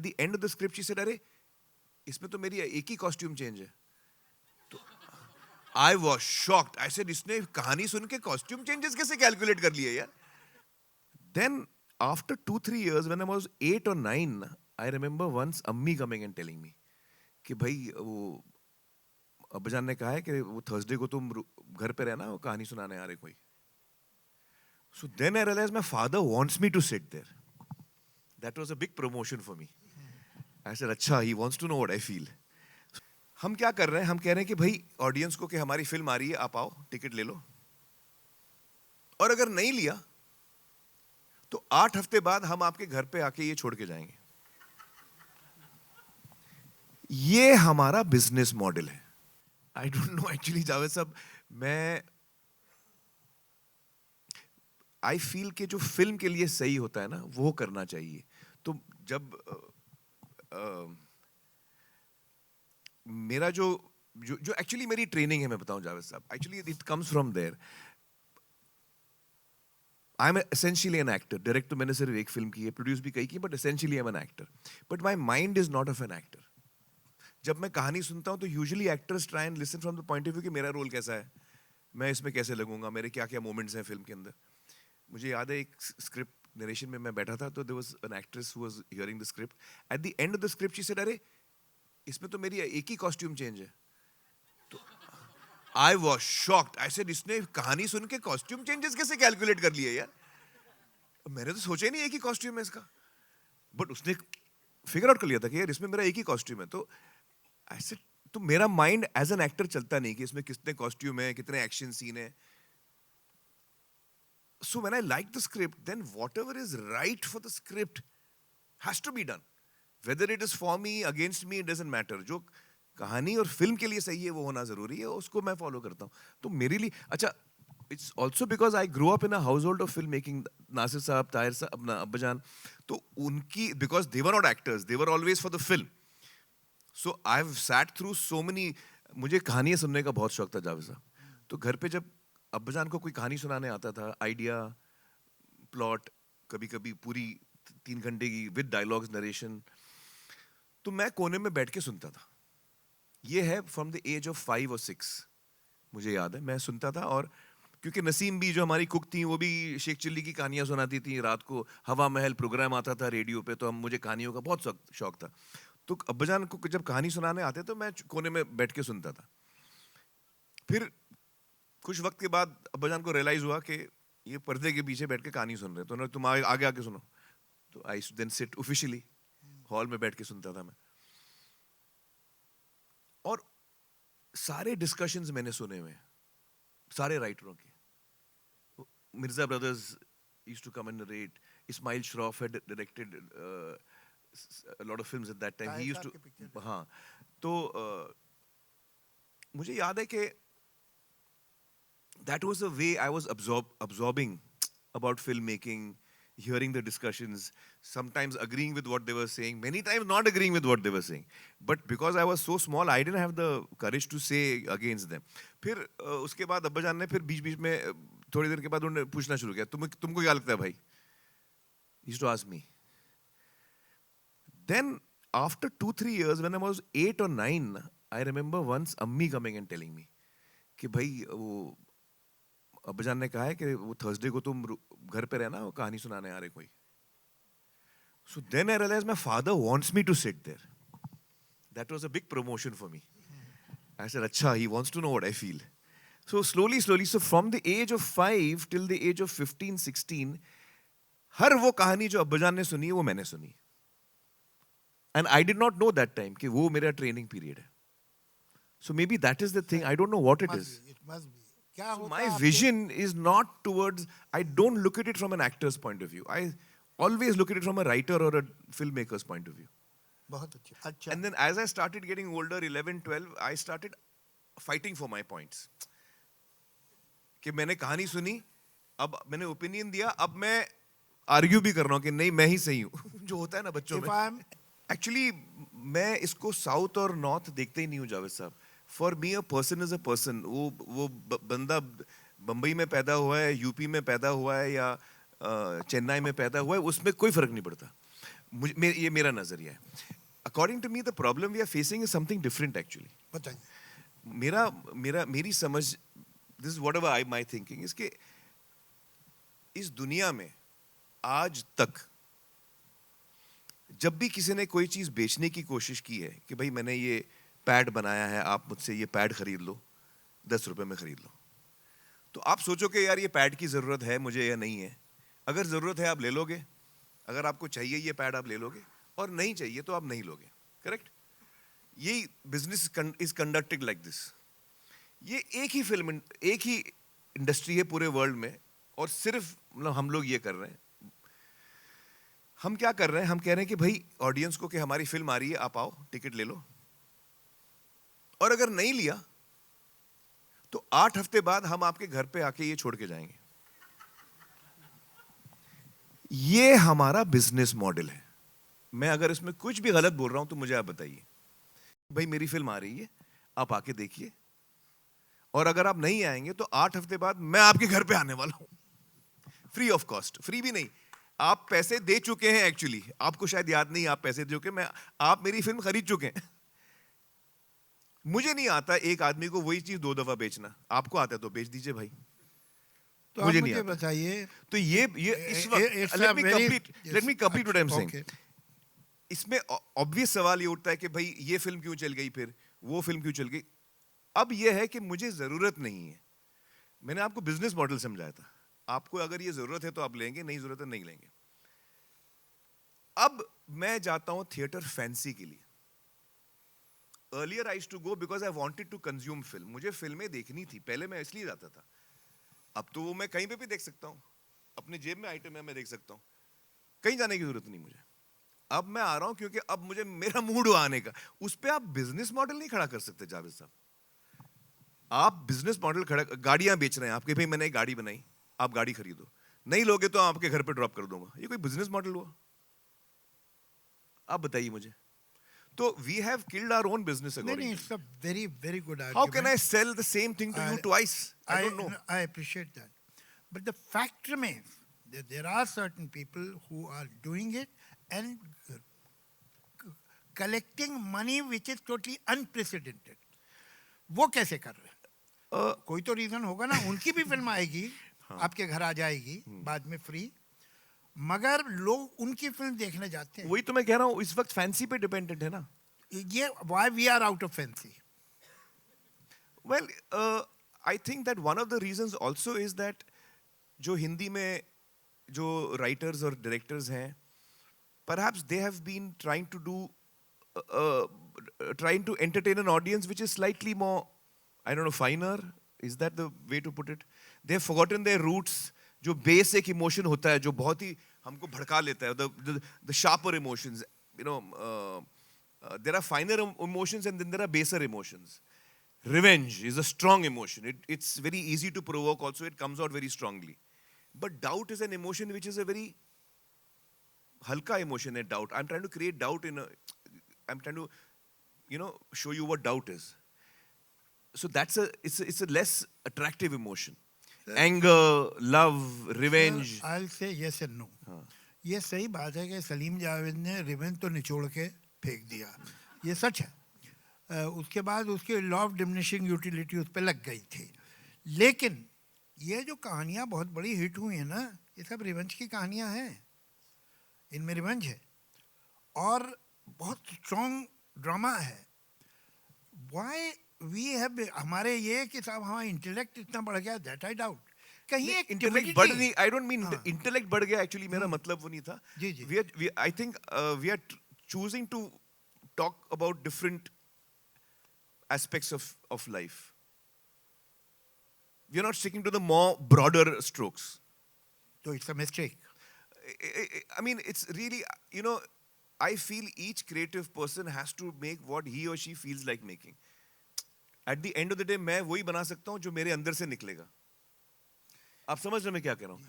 The end of the script she said, अरे इसमें तो मेरी एक ही कॉस्ट्यूम चेंज है. तो I was shocked. I said, इसने कहानी सुन के कॉस्ट्यूम चेंजेस कैसे कैलकुलेट कर लिए यार. Then after 2-3 years when I was 8 or 9, I remember once अम्मी coming and telling me कि भाई वो अब्बाजान ने कहा है कि वो थर्सडे को तुम घर पे रहना, वो कहानी सुनाने आ रहे कोई. So then I realized my father wants me to sit there. That was a big promotion for me. I said, अच्छा, he wants to know what I feel. हम क्या कर रहे हैं, हम कह रहे हैं कि भाई ऑडियंस को कि हमारी फिल्म आ रही है, आप आओ, टिकट ले लो. और अगर नहीं लिया तो 8 हफ्ते बाद हम आपके घर पे आके ये छोड़ के जाएंगे. ये हमारा बिजनेस मॉडल है. I don't know actually Javed साहब, मैं आई फील कि जो फिल्म के लिए सही होता है ना, वो करना चाहिए. तो जब मेरा जो जो जो एक्चुअली मेरी ट्रेनिंग है, मैं बताऊं जावेद साहब, actually it comes from there. I am essentially an actor. Direct तो मैंने सिर्फ एक फिल्म की है, प्रोड्यूस भी कई की, but essentially I am an actor. But my mind is not of an actor. जब मैं कहानी सुनता हूं तो usually actors try and listen from the point of view कि मेरा रोल कैसा है, मैं इसमें कैसे लगूंगा, मेरे क्या क्या मोमेंट्स हैं फिल्म के अंदर. मुझे याद है एक स्क्रिप्ट नरेशन में मैं बैठा था, तो there was an actress who was hearing the script. At the end of the script she said, अरे इसमें तो मेरी एक ही कॉस्ट्यूम चेंज है. तो I was shocked. I said, इसने कहानी सुन के कॉस्ट्यूम चेंजेस कैसे कैलकुलेट कर लिए यार. मैंने तो सोचा ही नहीं एक ही कॉस्ट्यूम है इसका. बट उसने फिगर आउट कर लिया था कि यार इसमें मेरा एक ही कॉस्ट्यूम है. तो आई सेड, तो मेरा माइंड एज एन एक्टर चलता नहीं कि इसमें कितने कॉस्ट्यूम है, कितने एक्शन सीन है. So when I like the script, then whatever is right for the script has to be done. Whether it is for me, against me, it doesn't matter. जो कहानी और फिल्म के लिए सही है वो होना जरूरी है, उसको मैं फॉलो करता हूँ. तो मेरे लिए अच्छा, it's also because I grew up in a household of filmmaking. Nasir साहब, ताहिर साहब, अपना अब्बाजान, तो उनकी, because they were not actors, they were always for the film. So I've sat through so many. मुझे कहानियाँ सुनने का बहुत शौक था जावेद साहब. तो घर पे जब अब्बाजान को कोई कहानी सुनाने आता था, आइडिया, प्लॉट, कभी कभी पूरी 3 घंटे की विद डायलॉग्स, नरेशन, तो मैं कोने में बैठ के सुनता था. ये है from the age of 5 or 6. मुझे याद है मैं सुनता था. और क्योंकि नसीम भी जो हमारी कुक थी, वो भी शेख चिल्ली की कहानियां सुनाती थी. रात को हवा महल प्रोग्राम आता था रेडियो पे, तो हम, मुझे कहानियों का बहुत शौक था. तो अब्बाजान को जब कहानी सुनाने आते तो मैं कोने में बैठ के सुनता था. फिर कुछ वक्त के बाद अब्बाजान को रियलाइज हुआ कि ये पर्दे के पीछे बैठ के कहानी सुन रहे. तो उन्होंने, तुम आगे आके सुनो. तो आई देन सिट ऑफिशियली, हॉल में बैठ के सुनता था मैं. और सारे डिस्कशंस मैंने सुने हुए हैं, सारे राइटरों के. Mirza brothers used to come and narrate. Ismail Shroff had directed a lot of films at that time. He used to, हाँ. तो मुझे याद है कि that was the way I was absorbing about filmmaking, hearing the discussions, sometimes agreeing with what they were saying, many times not agreeing with what they were saying. But because I was so small, I didn't have the courage to say against them. फिर उसके बाद अब्बाजान ने फिर बीच बीच में थोड़ी देर के बाद उन्होंने पूछना शुरू किया, तुमको क्या लगता है भाई. He used to ask me. Then after 2-3 years when I was 8 or 9, I remember once अम्मी coming and telling me कि भाई वो अब्बाजान ने कहा है कि वो थर्सडे को तुम घर पे रहना, वो कहानी सुनाने आ रहे कोई. So then I realized my father wants me to sit there. That was a big promotion for me. I said, अच्छा, he wants to know what I feel. So slowly, so from the age of 5 till the age of 15-16, हर वो कहानी जो अब्बाजान ने सुनी है वो मैंने सुनी. And I did not know that time कि वो मेरा training period है. So maybe that is the thing. I don't know what it is. It must be. So my vision is not towards, I don't look at it from an actor's point of view. I always look at it from a writer or a filmmaker's point of view. बहुत अच्छा. And then as I started getting older, 11, 12, I started fighting for my points. कि मैंने कहानी सुनी, अब मैंने opinion दिया, अब मैं आर्ग्यू भी कर रहा हूँ कि नहीं मैं ही सही हूँ. जो होता है ना बच्चों में. एक्चुअली मैं इसको साउथ और नॉर्थ देखते ही नहीं हूँ जावेद साहब. For me a person is a person. वो बंदा बम्बई में पैदा हुआ है, यूपी में पैदा हुआ है, या चेन्नई में पैदा हुआ है, उसमें कोई फर्क नहीं पड़ता. ये मेरा नजरिया है. According to me the problem we are facing is something different actually. बताइए. मेरी समझ, this is whatever I my thinking, इज कि इस दुनिया में आज तक जब भी किसी ने कोई चीज बेचने की कोशिश की है कि भाई मैंने ये पैड बनाया है, आप मुझसे ये पैड खरीद लो, 10 रुपए में खरीद लो, तो आप सोचो कि यार ये पैड की जरूरत है मुझे या नहीं है. अगर जरूरत है आप ले लोगे, अगर आपको चाहिए ये पैड आप ले लोगे, और नहीं चाहिए तो आप नहीं लोगे. करेक्ट? यही business is conducted like this. ये एक ही फिल्म, एक ही इंडस्ट्री है पूरे वर्ल्ड में, और सिर्फ मतलब हम लोग ये कर रहे हैं. हम क्या कर रहे हैं? हम कह रहे हैं कि भाई ऑडियंस को कि हमारी फिल्म आ रही है, आप आओ टिकट ले लो, और अगर नहीं लिया तो 8 हफ्ते बाद हम आपके घर पे आके ये छोड़ के जाएंगे. ये हमारा बिजनेस मॉडल है. मैं अगर इसमें कुछ भी गलत बोल रहा हूं तो मुझे आप बताइए. भाई मेरी फिल्म आ रही है, आप आके देखिए, और अगर आप नहीं आएंगे तो 8 हफ्ते बाद मैं आपके घर पे आने वाला हूं, फ्री ऑफ कॉस्ट. फ्री भी नहीं, आप पैसे दे चुके हैं. एक्चुअली आपको शायद याद नहीं, आप पैसे दे चुके, आप मेरी फिल्म खरीद चुके हैं. मुझे नहीं आता एक आदमी को वही चीज 2 दफा बेचना. आपको आता है तो बेच दीजिए भाई. तो मुझे आप नहीं मुझे आता. बताइए. तो ये इस वक्त let me complete what I am saying. इसमें ऑब्वियस सवाल ये उठता है कि भाई ये फिल्म क्यों चल गई, फिर वो फिल्म क्यों चल गई. अब ये है कि मुझे जरूरत नहीं है. मैंने आपको बिजनेस मॉडल समझाया था. आपको अगर ये जरूरत है तो आप लेंगे, नहीं जरूरत है नहीं लेंगे. अब मैं जाता हूं थिएटर फैंसी के लिए. Earlier I used to go because I wanted to consume film. मुझे फिल्में देखनी थी, पहले मैं इसलिए जाता था. अब तो वो मैं कहीं पे भी देख सकता हूं, अपने जेब में आइटम है, मैं देख सकता हूं, कहीं जाने की जरूरत नहीं मुझे. अब मैं आ रहा हूं क्योंकि अब मुझे मेरा मूड हुआ आने का. उस पर आप बिजनेस मॉडल नहीं खड़ा कर सकते जावेद साहब. आप बिजनेस मॉडल खड़ा, गाड़ियां बेच रहे हैं आपके, भाई मैंने एक गाड़ी बनाई, आप गाड़ी खरीदो, नहीं लोगे तो आपके घर पे ड्रॉप कर दूंगा. ये कोई बिजनेस मॉडल हुआ? आप बताइए मुझे. तो we have killed our own business नहीं, according. it's a very, very good How can I argument. sell the same thing to you twice? I don't know. I appreciate that. But the fact remains that there are certain people who are doing it and collecting money which is totally unprecedented. वो कैसे कर रहे हैं? कोई तो reason होगा ना. उनकी भी फिल्म आएगी, आपके घर आ जाएगी बाद में फ्री, मगर लोग उनकी फिल्म देखने जाते हैं. वही तो मैं कह रहा हूँ, इस वक्त फैंसी पे डिपेंडेंट है ना. ये why we are out of fancy? Well, I think that one of the reasons also is that जो हिंदी में जो राइटर्स और डायरेक्टर्स हैं, perhaps they have been trying to entertain an audience which is slightly more, I don't know, finer. Is that the way to put it? They have forgotten their roots. जो basic emotion होता है, जो बहुत ही हमको भड़का लेता है, the sharper emotions, you know, there are finer emotions and then there are baser emotions. Revenge is a strong emotion. It's very easy to provoke also. It comes out very strongly. But doubt is an emotion which is a very halka emotion. A doubt. I'm trying to create doubt I'm trying to, show you what doubt is. So it's a less attractive emotion. Anger, love, revenge. I'll say yes and no. ये सही बात है कि सलीम जावेद ने revenge तो निचोड़ के फेंक दिया, ये सच है. उसके बाद उसके लॉ ऑफ डिमिनिशिंग यूटिलिटी उस पर लग गई थी. लेकिन ये जो कहानियाँ बहुत बड़ी हिट हुई हैं ना, ये सब रिवेंज की कहानियाँ हैं. इनमें रिवेंज है और बहुत स्ट्रॉन्ग ड्रामा है. वाई वी हैव, हमारे ये कि साहब हमारा इंटेलेक्ट इतना बढ़ गया, दैट आई डाउट. कहीं एक इंटेलेक्ट बढ़ नहीं, आई डोंट मीन इंटेलेक्ट बढ़ गया. एक्चुअली मेरा मतलब वो नहीं था. जी जी. I think we are choosing to talk about different aspects of life. We are not sticking to the more broader strokes. So it's a mistake. I mean, it's really, I feel each creative person has to make what he or she feels like making. At the end of the day, मैं वही बना सकता हूँ जो मेरे अंदर से निकलेगा. आप समझ रहे मैं क्या कह रहा हूँ?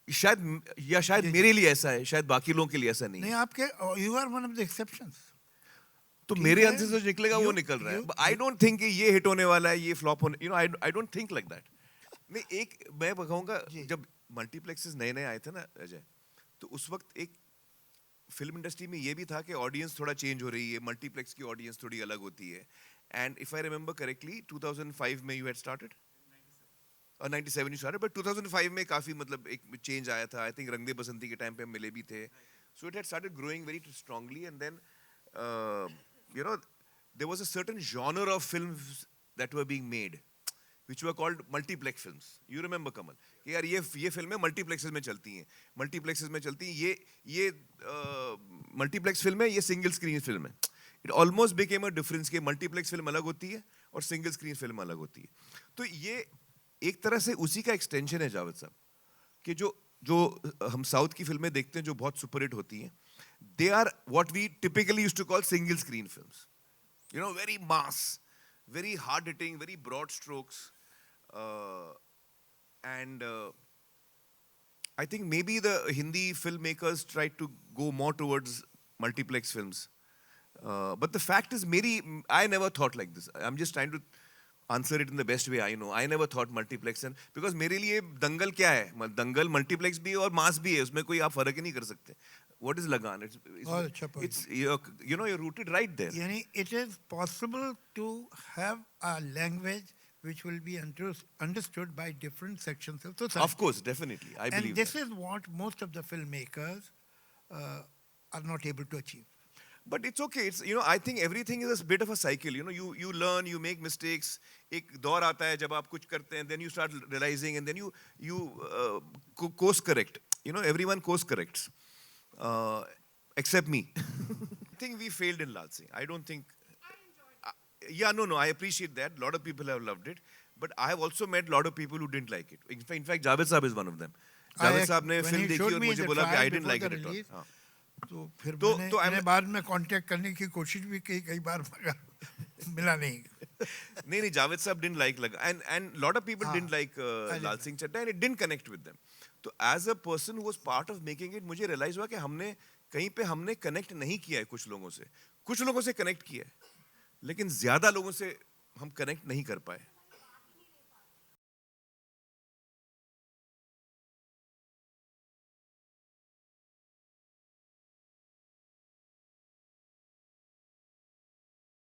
शायद मेरे लिए ऐसा है, शायद बाकी लोगों के लिए ऐसा नहीं. नहीं, आपके you are one of the exceptions. तो मेरे अंदर से जो निकलेगा वो निकल रहा है. आई डोंट थिंक ये हिट होने वाला है, ये फ्लॉप होने, I don't think like that. मैं कहूँगा जब मल्टीप्लेक्सेस नए नए आए थे ना अजय, तो उस वक्त एक फिल्म इंडस्ट्री में ये भी था कि ऑडियंस थोड़ा चेंज हो रही है, मल्टीप्लेक्स की ऑडियंस थोड़ी अलग होती है. And if I remember correctly 2005 में यू हैड स्टार्टेड और 97 you started, but 2005 में काफी मतलब एक चेंज आया था. आई थिंक रंग दे बसंती के टाइम पे हम मिले भी थे. So it had started growing very strongly, and then you know there was a certain genre of films that were being made, which were called multiplex films. You remember, Kamal? कि यार ये फिल्में multiplexes में चलती हैं, multiplexes में चलती हैं. ये मल्टीप्लेक्स फिल्म है, ये सिंगल स्क्रीन फिल्म है. It almost became a difference कि मल्टीप्लेक्स फिल्म अलग होती है और सिंगल स्क्रीन फिल्म अलग होती है. तो ये एक तरह से उसी का एक्सटेंशन है जावेद साहब, कि जो हम साउथ की फिल्में देखते हैं जो बहुत सुपरहिट होती हैं, they are what we typically used to call single screen films. You know, very mass, very hard hitting, very broad strokes, and I think maybe the Hindi filmmakers tried to go more towards multiplex films, but the fact is, I never thought like this. I'm just trying to answer it in the best way I know. I never thought multiplex, and because मेरे लिए दंगल क्या है, दंगल multiplex भी है और मास भी है, उसमें कोई आप फर्क ही नहीं कर सकते. What is लगान? It's you're rooted right there. यानी it is possible to have a language which will be understood by different sections of society. Of course, definitely, I believe. And this that. is what most of the filmmakers are not able to achieve. But it's okay. It's, I think everything is a bit of a cycle. You learn, you make mistakes. एक दौर आता है जब आप कुछ करते हैं, then you start realizing, and then you course correct. Everyone course corrects, except me. I think we failed in Lal Singh. I don't think. Yeah, no, I appreciate that. A lot of people have loved it, but I have also met a lot of people who didn't like it. In fact, Javed Saab is one of them. Javed Saab ने film देखी और मुझे बोला कि I didn't like it at all. तो फिर मैंने बाद में कांटेक्ट करने की कोशिश भी की कई बार, मगर मिला नहीं. नहीं, Javed Saab didn't like and lot of people didn't like Lal Singh Chaddha, and it didn't connect with them. तो as a person who was part of making it, मुझे realize हुआ कि कहीं पे हमने connect नहीं किया है कुछ लोगों से. कुछ लोगों से connect किया है, लेकिन ज्यादा लोगों से हम connect नहीं कर पाए.